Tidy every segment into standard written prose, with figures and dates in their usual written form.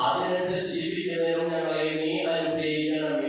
അതിനനുസരിച്ച് ജീവിക്കുന്നതിനും ഞങ്ങളെ നീ അനുഗ്രഹിക്കണമേ.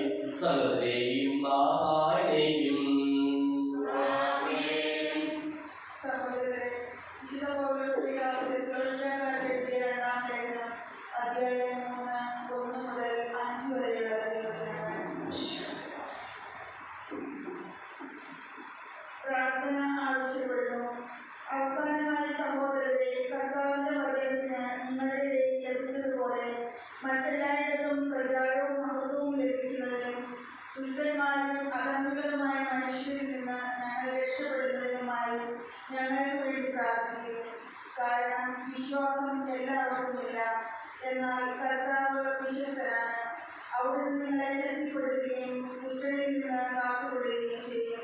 അവിടുന്ന് നിങ്ങളെ ശക്തിപ്പെടുത്തുകയും ദുഷ്ടനിൽ നിന്ന് കാത്തുകൊള്ളുകയും ചെയ്യും.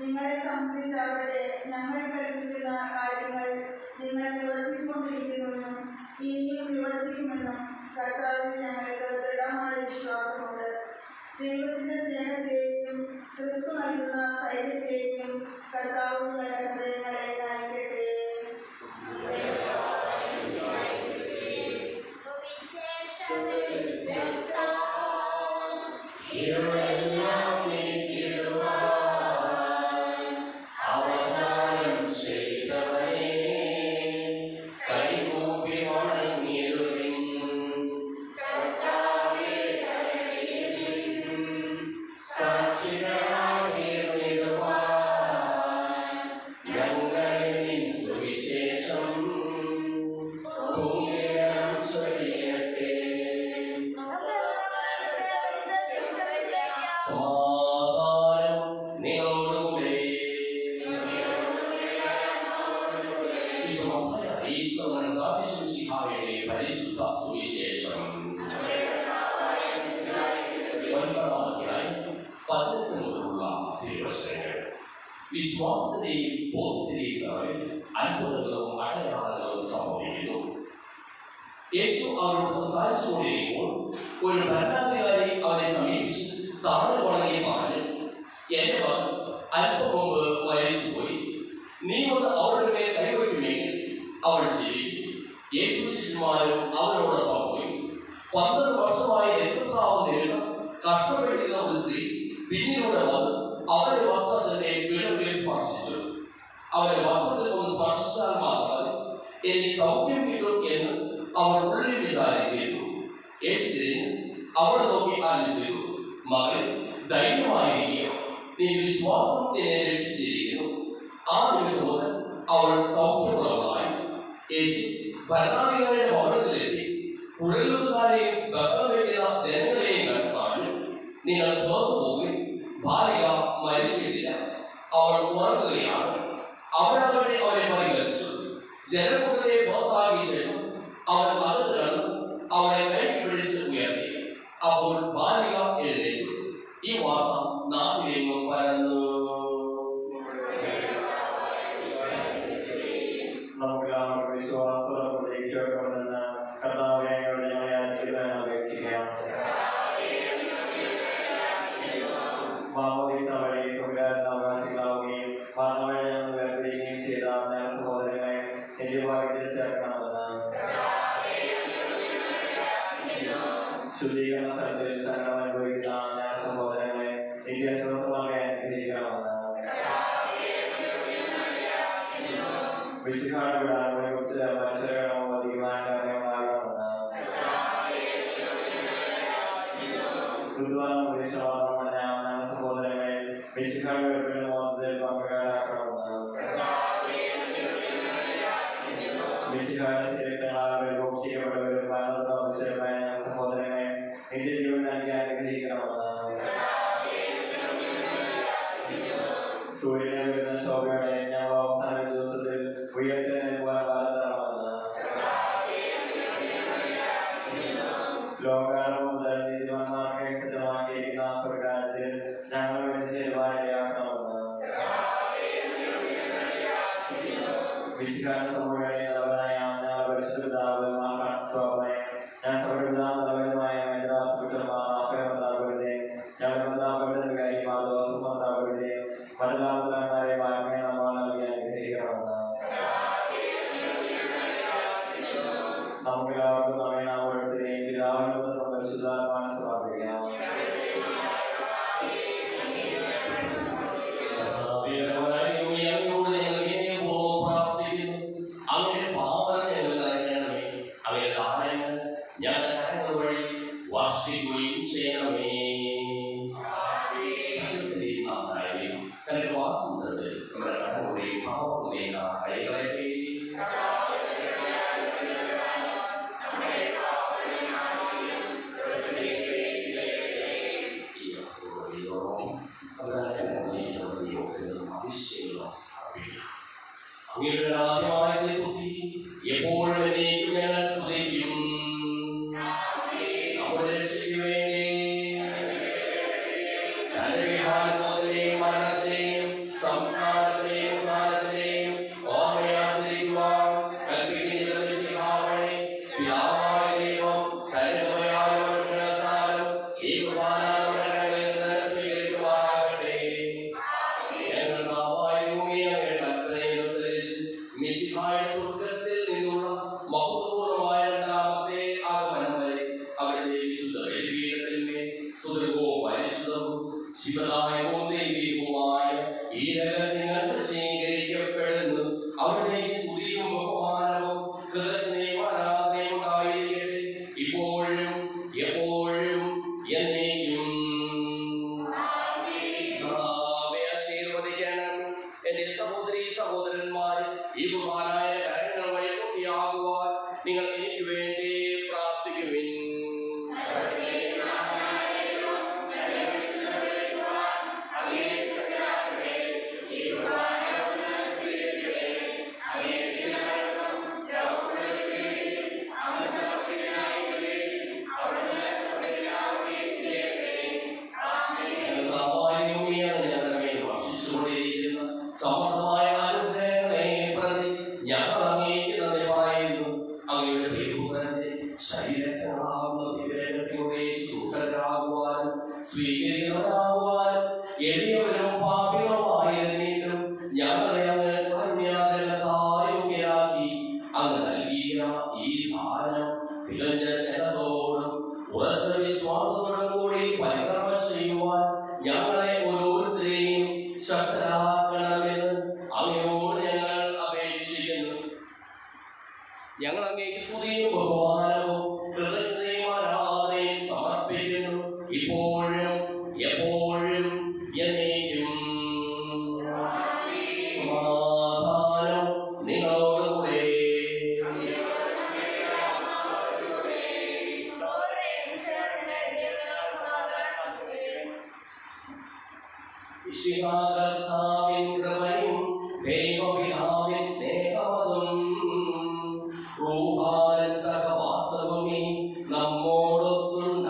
നിങ്ങളെ സംബന്ധിച്ചാകട്ടെ ഞങ്ങൾ കൽപ്പിക്കുന്ന കാര്യങ്ങൾ നിങ്ങൾ നിവർത്തിച്ചുകൊണ്ടിരിക്കുന്നുവെന്നും ഇനിയും നിവർത്തിക്കുമെന്നും കർത്താവിൽ ഞങ്ങൾക്ക് ദൃഢമായ വിശ്വാസമുണ്ട്. ദൈവത്തിന്റെ സ്നേഹത്തിലേക്കും ക്രിസ്തു നൽകുന്ന സൈന്യത്തിലേക്കും കർത്താവ് നിങ്ങളുടെ ഹൃദയങ്ങളെ നയിക്കട്ടെ. വിശ്വാസത്തിന്റെയും ബോധത്തിന്റെയും അത്ഭുതങ്ങളും അടയാളങ്ങളും സംഭവിക്കുന്നു. യേശു അവരോട് സംസാരിച്ചുകൊണ്ടിരിക്കുമ്പോൾ ഒരു ഭരണാധികാരി അവനെ സമീപിച്ച് താഴെ വണങ്ങി പറഞ്ഞു, എന്റെ മകൻ അല്പം മുമ്പ് മരിച്ചുപോയി. നീ വന്ന് അവരുടെ മേൽ കൈവയ്ക്കുമെങ്കിൽ അവൾ ജീവിക്കും. യേശു ശിഷ്യന്മാരും അവരോടൊപ്പം പോയി. 12 വർഷമായി രക്തസ്രാവം നേരിടുന്ന കഷ്ടപ്പെട്ടിരുന്ന ഒരു സ്ത്രീ പിന്നിലൂടെ വന്ന് അവന്റെ വസ്ത്രത്തിന്റെ വിടവിൽ സ്പർശിച്ചു. അവന്റെ വസ്ത്രത്തിൽ ഒന്ന് സ്പർശിച്ചാൽ മാത്രമേ എനിക്ക് സൗഖ്യം കിട്ടും എന്ന് അവർ ഉള്ളിൽ വിചാരിച്ചിരുന്നു. യേശു തിരിഞ്ഞ് അവളെ നോക്കി ആലോചിച്ചു, മകളെ, ധൈര്യമായിരിക്കുക, നീ വിശ്വാസം എന്നെ രക്ഷിച്ചിരിക്കുന്നു. ആ നിമിഷം മുതൽ അവൾ സൗഖ്യമുള്ളവളായി. യേശു ഭരണാധികാരിയുടെ ഭവനത്തിലെത്തി കുഴലുകാരെയും ബഹളം വയ്ക്കുന്ന ജനങ്ങളെയും കണ്ടു, നിങ്ങൾ പുറത്തു പോകുകയും ഭാര്യ മരിച്ചിട്ടില്ല, അവൾ ഉറങ്ങുകയാണ്. അവരവരെ അവരെ പരിഹസിച്ചു. ജനക്കൂട്ടത്തെ പുറത്താക്കിയ ശേഷം അവൻ അകത്ത് കടന്ന് അവളെ കൈക്ക് പിടിച്ച് ഉയർത്തി. അപ്പോൾ ഭാര്യ എഴുന്നേറ്റു. ഈ വാർത്ത നാട്ടിലെങ്ങും പരന്നു. വിശ്വാസത്തോടെ പ്രതീക്ഷയോടെ കർത്താവേ ഞങ്ങളെ അപേക്ഷിക്കാം. വഴി സുഖാവകാശികളാവുകയും മരണവഴി ഞങ്ങൾ വേർപിരിയുകയും ചെയ്ത ഞങ്ങളുടെ സഹോദരങ്ങളെ നിത്യഭാഗ്യത്തിൽ ചേർക്കണമെന്ന് ശുദ്ധീകരണ സ്ഥലത്തിൽ സങ്കടം അനുഭവിക്കുന്ന ഞങ്ങളുടെ സഹോദരങ്ങളെ നിത്യാശ്വാസമായി അനുഗ്രഹിക്കണമെന്ന് വിശുദ്ധാരുടെ വിടാനുകളെ കുറിച്ച് മനുഷ്യരണമോ തീരുമാനകാര്യങ്ങളാകണമെന്ന് സഹോദരങ്ങളെ വിശുദ്ധാരുടെ മോദത്തിൽ പങ്കുകാരാക്കണമെന്ന് വിശുദ്ധാരുടെ ശരീരങ്ങളാൽ മോക്ഷിക്കപ്പെട്ടവരും മരണത്തോടൊപ്പമായ സഹോദരങ്ങളെ നിത്യജീവൻ നൽകി അനുഗ്രഹിക്കണമെന്ന് സൂര്യനെ വരുന്ന ശോഭയോടെ ഞങ്ങൾ അവസാന ദിവസത്തിൽ ഉയർത്തിനെടുക്കുവാൻ കാലത്താണെന്ന് ലോകാരംഭം മുതൽ നീതിമാന്മാർക്ക് സജ്ജമാക്കിയിരിക്കുന്ന സ്വർഗ്ഗത്തിൽ ഞങ്ങൾ വേണ്ടി ചേരുവാനിടയാക്കണമെന്ന് വിശുദ്ധാന സമൂഹങ്ങളെ നല്ലവനായ ഞങ്ങൾ പരിശുദ്ധ പിതാവ് മാർപ്പാപ്പയെ ഞാൻ സഭയുടെ പിതാവ് നല്ലവനുമായ മൈദ്രാപുത്രമാരുടെ ഞങ്ങളുടെ പിതാവുകളുടെ വികാരി മാർദോസമാരുടെ മറ്റെല്ലാവരുടെ വായ്മയെ നമ്മൾ നൽകി അനുഗ്രഹിക്കണമെന്ന് നമുക്കെല്ലാവർക്കും നമ്മെ നാം ഓരോരുത്തരെയും പിതാവിനോട് പരിശുദ്ധാത്മാവിനെ സമർപ്പിക്കാം. എപ്പോഴും ഞങ്ങൾ സ്തുതിക്കും. നമ്മുടെ രക്ഷയ്ക്ക് വേണ്ടി ശിവനായകവും ദൈവികവുമായ ഈ രഹസ്യങ്ങൾ സജ്ജീകരിക്കപ്പെടുന്നു. അവിടേക്ക് സ്തുതിയും ബഹുമാനവും കൃതജ്ഞതയും ആരാധനയും ഉണ്ടായിരിക്കട്ടെ, ഇപ്പോഴും എപ്പോഴും എന്നേക്കും. ആശീർവദിക്കണം. എന്റെ സഹോദരീ സഹോദരന്മാർ, ഈ കുർബാനായ കരങ്ങൾ വഴി പൂർത്തിയാകുവാൻ നിങ്ങൾ എനിക്ക് വേണ്ടി പ്രാർത്ഥിക്കുവിൻ. സമർത്ഥമായ അനുഗ്രഹങ്ങളെ പ്രതി ഞങ്ങൾ അങ്ങേക്ക് നന്ദി പറയുന്നു. അങ്ങയുടെ പ്രിയപുത്രന്റെ ശരീരത്തിനാകുന്ന ദിവ്യരഹസ്യങ്ങളുടെ ശുശ്രൂഷകരാകുവാനും സ്വീകരിക്കുന്നവരാകുവാനും എളിയവരും പാപികളുമായിരുന്നിട്ടും ഞങ്ങളെ അങ്ങ് കാരുണ്യാതിരകത്താൽ യോഗ്യരാക്കി. അങ്ങ് നൽകിയ ഈ ദാനം തികഞ്ഞ സ്നേഹത്തോടും ഉറച്ച വിശ്വാസത്തോടും കൂടി പരികർമ്മം ചെയ്യുവാൻ ഞങ്ങളെ ഓരോരുത്തരെയും ശക്തരാക്കണമെന്ന് അങ്ങയോട് ഞങ്ങൾ അപേക്ഷിക്കുന്നു. ഞങ്ങൾ അങ്ങേക്ക് സ്തുതിയും ബഹുമാനവും കൃതജ്ഞതയും ആരാധനയും സമർപ്പിക്കുന്നു, ഇപ്പോഴും എപ്പോഴും എന്നേക്കും. സമാധാനം നിങ്ങളോടുകൂടെ. കർത്താവിൻ കൃപയും ദൈവപിതാവിൻ സ്നേഹവും റൂഹാൻ സഹവാസവുമേ നമ്മോടൊത്തുണ്ടാകട്ടെ.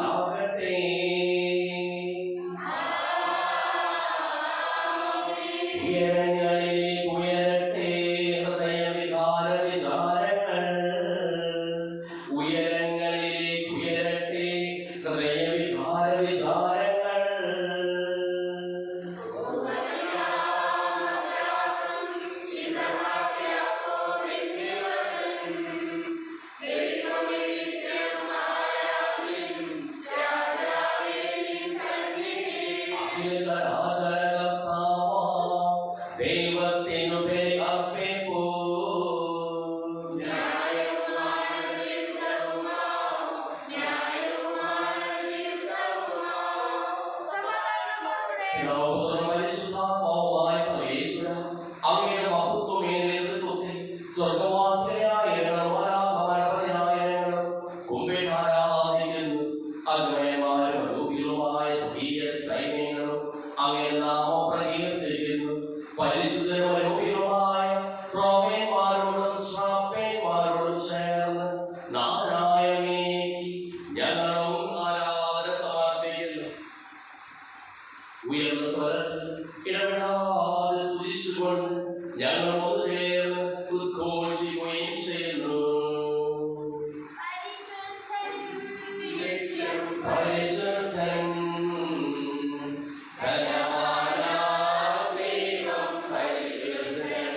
ഉയരങ്ങളിലേക്ക് ഉയരട്ടെ ഹൃദയവികാര വിചാരങ്ങൾ, ഉയരങ്ങളിലേക്ക് ഉയരട്ടെ ഹൃദയവികാര വിചാരങ്ങൾ. ദൈവത്തിനു ബലി അർപ്പിപ്പൂ. പരിശുദ്ധാത്മാവുമായ സർവേശ്വര, അങ്ങയുടെ മഹത്വമേറിയ നേതൃത്വത്തിൽ സ്വർഗവാസിയായ കുംഭേഹാരാധിക്കുന്നു. അഗ്നയന്മാരും അരൂപികളുമായ സ്വീയ സൈന്യങ്ങളും അങ്ങയുടെ നാമം പ്രകീർത്തിക്കുന്നു. പരിശുദ്ധരും അരൂപികളുമായ ക്രോമേന്മാരോടും ശ്രാപ്പേന്മാരോടും ചേർന്ന് നാരായണേക്ക് ഞങ്ങളും ആരാധന സമർപ്പിക്കുന്നു. ഉയർന്ന സ്വരത്തിൽ ഇടപെടാതെ സ്തുതിച്ചുകൊണ്ട് ഞങ്ങളോട് ചേർന്ന് ഉദ്ഘോഷിക്കുകയും ചെയ്യുന്നു. പരിശുദ്ധൻ ധനവാനാം ദൈവം പരിശുദ്ധൻ.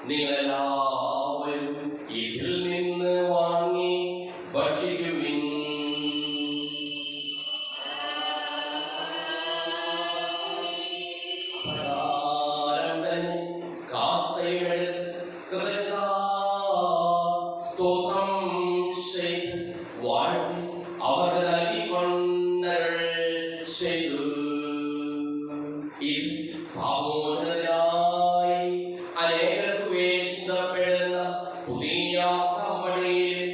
നിങ്ങളെല്ലാവരും ഇതിൽ നിന്ന് വാങ്ങി ഭക്ഷിക്കുവിൻ. പ്രകാരം തന്നെ കാസയുമെടുത്ത് സ്തോത്രം ചെയ്ത് വാഴ്ത്തി അവർക്ക് നൽകിക്കൊണ്ടരുൾ ചെയ്തു. ഇത് പാപമോചനത്തിനായി അനേകർക്ക് വേഷിക്കപ്പെടുന്ന പുതിയ കമ്പനിയിൽ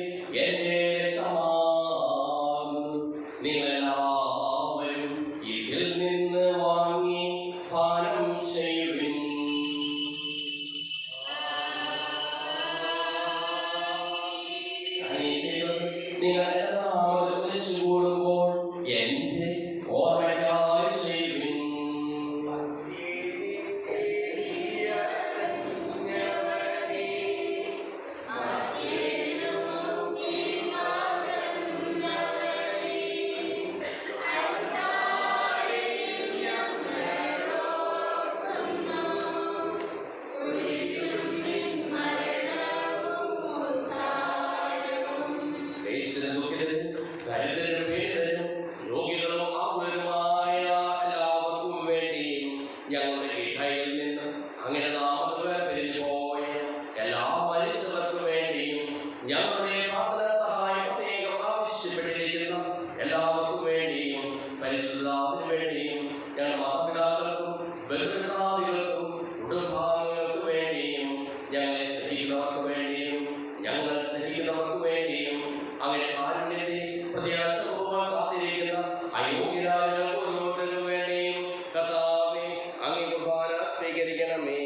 എന്റെ രക്തമാകുന്നു. നിങ്ങളെല്ലാവരും ഇതിൽ നിന്ന് വാങ്ങി പാനം ചെയ്യുവിൻ. നിങ്ങൾ നാമത്തിൽ കൂടുമ്പോൾ എന്റെ ഓർമ്മയ്ക്കായി ചെയ്യുവിൻ. ദരിദ്രരും പീഡിതരും രോഗികളും ആകുലരുമായ എല്ലാവർക്കും വേണ്ടിയും ഞങ്ങളുടെ ഇടയിൽ നിന്ന് അങ്ങനെ നാമത്തിൽ പിരിഞ്ഞു പോയ എല്ലാ മനുഷ്യർക്കും വേണ്ടിയും ഞങ്ങളുടെ പ്രാർത്ഥന സഹായം പ്രത്യേകം ആവശ്യപ്പെട്ടിരിക്കുന്ന എല്ലാവർക്കും വേണ്ടിയും പരിശുദ്ധാവിന് വേണ്ടിയും ഞങ്ങളുടെ മാതാപിതാക്കൾക്കും ബന്ധുമിത്രാദികൾക്കും കുടുംബാംഗങ്ങൾക്കും വേണ്ടിയും ഞങ്ങളെ സ്നേഹിക്കുന്നവർക്ക് വേണ്ടിയും ഞങ്ങൾ സ്നേഹിക്കുന്നവർക്ക് വേണ്ടിയും അങ്ങനെ കാരുണ്യത്തെ പ്രത്യാശപൂർവ്വം കാത്തിരിക്കുന്ന അയോഗ്യരായ ഓരോരുത്തർക്കും വേണ്ടിയും കർത്താവേ അങ്ങേ കുർബാന സ്വീകരിക്കണമേ.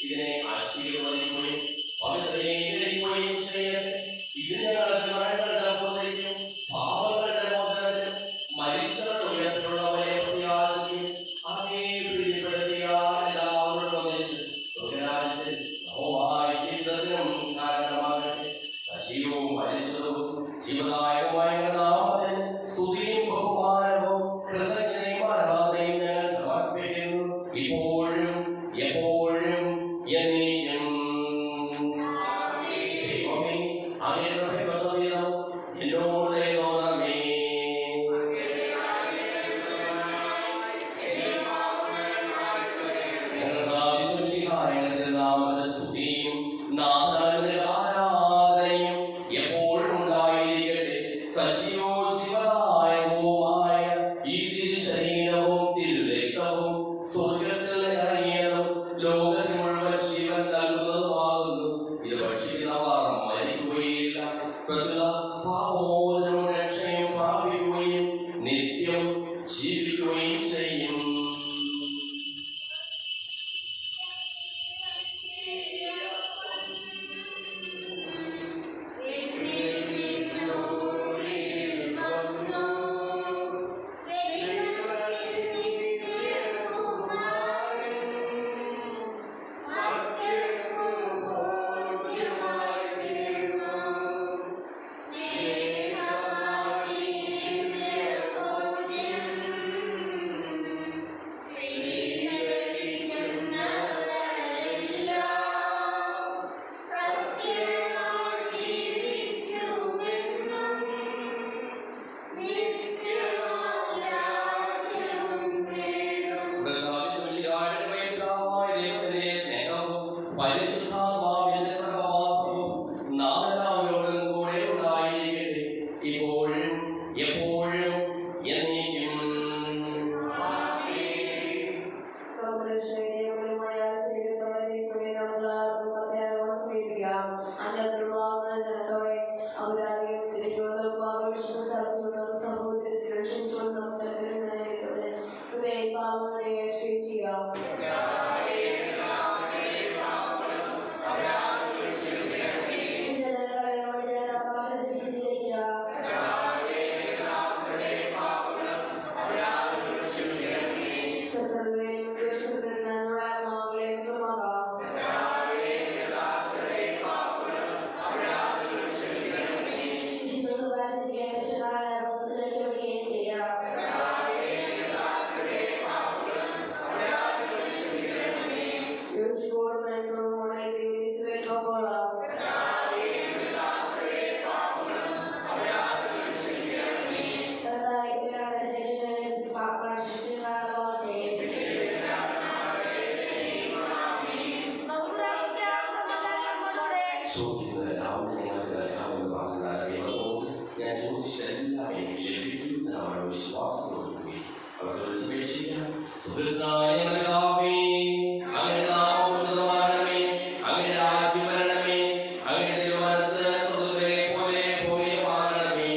ഇതിനെ ആശീർവദിക്കുകയും പവിത്രീകരിക്കുകയും ചെയ്യട്ടെ. ഇതിനെ പാവങ്ങളുടെ മോചനത്തിനും മനുഷ്യരുടെ ഉയരത്തിലുള്ള വലിയ പ്രത്യാശയ്ക്കും അങ്ങേ പ്രീതിപ്പെടുത്തിയ എല്ലാവരുടെ സ്വരാജ്യത്തിൽ നവമായ ജീവിതത്തിനും കാരണമാകട്ടെ. സജീവവും പരിശുദ്ധവും ജീവദായകമായ നാമത്തിന് സ്തുതിയും ബഹുമാനവും കൃതജ്ഞതയും ആരാധനയും ഞങ്ങൾ സമർപ്പിക്കുന്നു, ഇപ്പോഴും എപ്പോഴും എന്നേക്കും. ദൈവമേ, അങ്ങേ കൃപയ്ക്കൊത്ത വിധം എന്നോട് തോന്നണമേ. സ്തുതിയും ആരാധനയും എപ്പോഴും ഉണ്ടായിരിക്കട്ടെ. സജീവവും ശിവദായകവുമായ ഈ തിരുശരീരവും തിരുരക്തവും സ്വർഗത്തിൽ ഇറങ്ങിയതും ലോകത്തിന് മുഴുവൻ ശിവൻ നൽകുന്നതുമാകുന്നു. ഇത് ഭക്ഷിക്കുന്നവർ മരിക്കുകയില്ല, പാപമോചനവും രക്ഷയും പ്രാപിക്കുകയും നിത്യം ജീവിക്കുകയും ചെയ്യും. പരിശുദ്ധാത്മാവിന്റെ സഹവാസവും നാമെല്ലാവരോടും കൂടെ ഉണ്ടായിരിക്കട്ടെ, ഇപ്പോഴും എപ്പോഴും എന്നേക്കും. Amen. ചോദിക്കുന്നതെല്ലാം നിങ്ങൾക്ക് നൽകാമെന്ന് പറഞ്ഞ ദൈവത്തോട് ഞാൻ ചോദിച്ചെല്ലാം എനിക്ക് ലഭിക്കും എന്നാണ് വിശ്വാസത്തോടുകൂടി അവർ വിളിച്ചപേക്ഷിക്കാം. സുഹൃത്തായ പിതാവേ, അങ്ങയുടെ നാമം പൂജിതമാകണമേ, അങ്ങയുടെ രാജ്യം വരണമേ, അങ്ങയുടെ തിരുമനസ്സ് സ്വർഗ്ഗത്തിലെ പോലെ ഭൂമിയിലുമാകണമേ.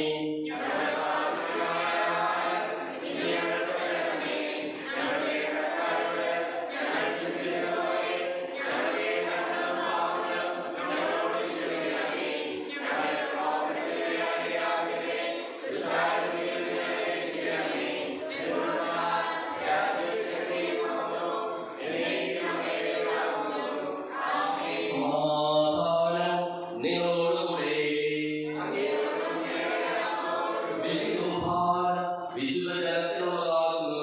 സമാധാനം നിങ്ങളോടുകൂടെ. വിശുദ്ധ വിശുദ്ധ ജനത്തിനുള്ളതാകുന്നു.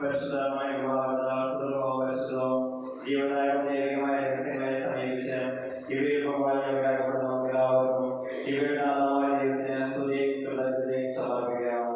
പരിശുദ്ധമായ പരിശുദ്ധവും ജീവദായകവും ദൈവികമായ രഹസ്യങ്ങളെ സമീപിച്ച് ഇവയിൽ പങ്കാളികളാകപ്പെടുന്ന നമുക്ക് എല്ലാവർക്കും ഇവയുടെ നാഥമായ ദൈവത്തിന് സ്തുതിയും കൃതജ്ഞതയും സമർപ്പിക്കാം.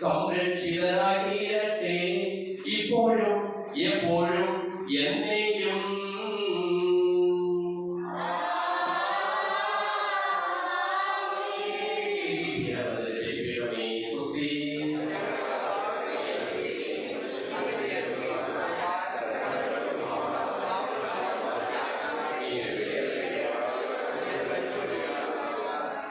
സംരക്ഷിതരായി തീരട്ടെ ഇപ്പോഴും എപ്പോഴും